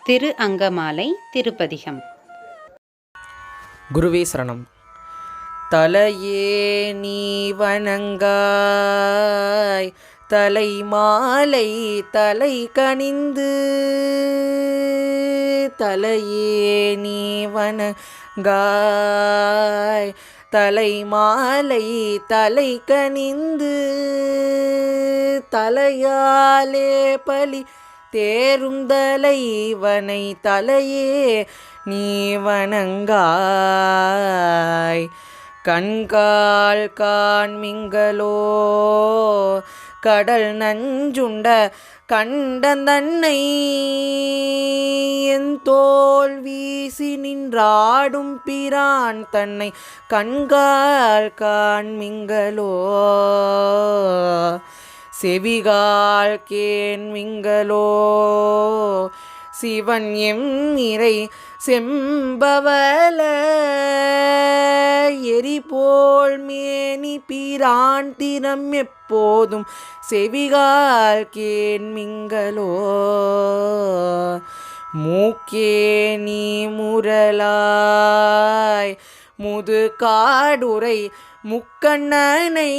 திரு அங்கமாலை திருப்பதிகம். குருவே சரணம். தலையே நீ வணங்காய், தலை மாலை தலை கனிந்து. தலையே நீ வணங்காய், தலை மாலை தலை கனிந்து. தலையாலே பலி தேருந்தலைவனை தலையே நீ வணங்காய். கண்கால் காண்மிங்களோ கடல் நஞ்சுண்ட கண்டந்தன்னை, என் தோல் வீசி நின்றாடும் பிரான் தன்னை கண்கால் காண்மிங்களோ. செவிகால் கேண்மிங்களோ சிவன் எம் இறை செம்பவல, எரிபோல் மேனி பிரான் திறம் எப்போதும் செவிகால் கேண்மிங்களோ. மூக்கே நீ முரலாய் முது காடுரை முக்கண்ணனை,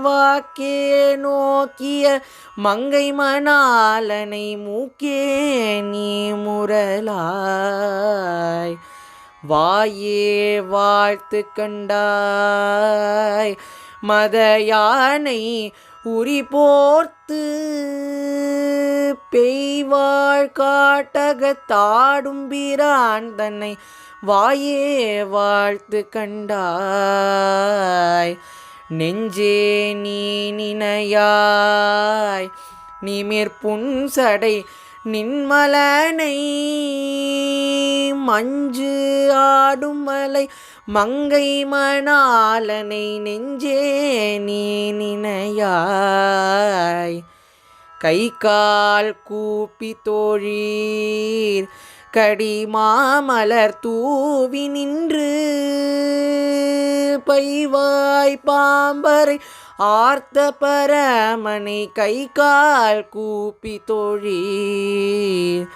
வாக்கே நோக்கிய மங்கை மணாலனை மூக்கே நீ முரலாய். வாயே வாழ்த்து கண்டாய் மத யானை உரி போர்த்து, பெய்வாழ் காட்டகத்தாடும் பிரான் தன்னை வாயே வாழ்த்து கண்டாய். நெஞ்சே நீ நினையாய் நிமிர்புன்சடை நின்மலனை, மஞ்சு ஆடும் மலை மங்கை மணாலனை நெஞ்சே நீ நினையாய். கை கால் கூப்பி தோழீர் கடி மாமலர் தூவி நின்று, பைவாய் பாம்பரை ஆர்த்த பரமனை கை கால் கூப்பி தோழீர்.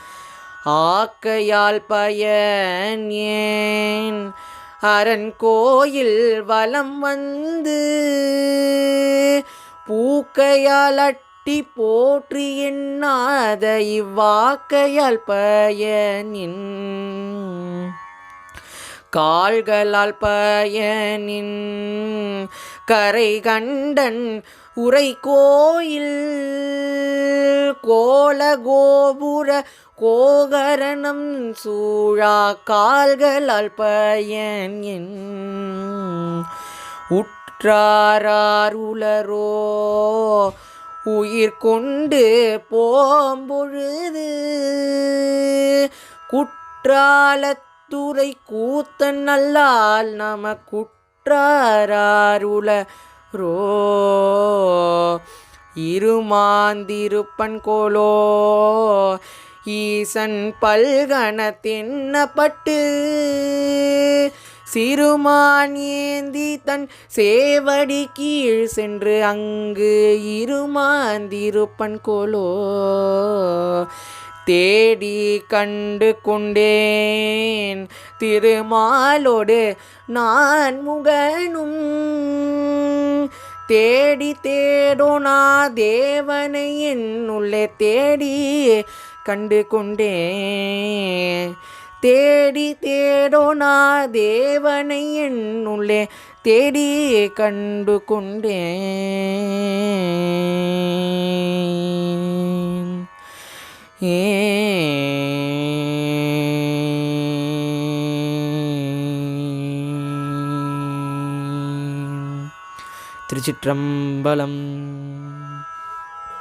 ஆக்கையால் பயன் ஏன் அரண் கோயில் வலம் வந்து, பூக்கையால் அட்டி போற்றி எண்ணாத இவ்வாக்கையால் பயனின். கால்களால் பயனின் கரை கண்டன் உரை கோயில், கோல கோபுர கோகரணம் சூழா கால்களால் பயன் என். உற்றாரார் உளரோ உயிர் கொண்டு போம்பொழுது, குற்றாலத்துறை கூத்தன் நல்லால் நம குற்றாருளரோ. இருமாந்திருப்பன் கோலோ ஈசன் பல்கண தென்னப்பட்டு, சிறுமான் ஏந்தி தன் சேவடி கீழ் சென்று அங்கு இருமாந்திருப்பன் கோலோ. தேடி கண்டு கொண்டேன் திருமாலோடு நான் முகனும், தேடி தேடோனா தேவனை என்னுள்ளே தேடி கண்டு கொண்டேன். தேடி தேடோனா தேவனை என்னுள்ளே தேடி கண்டு கொண்டேன். திருச்சிற்றம்பலம்.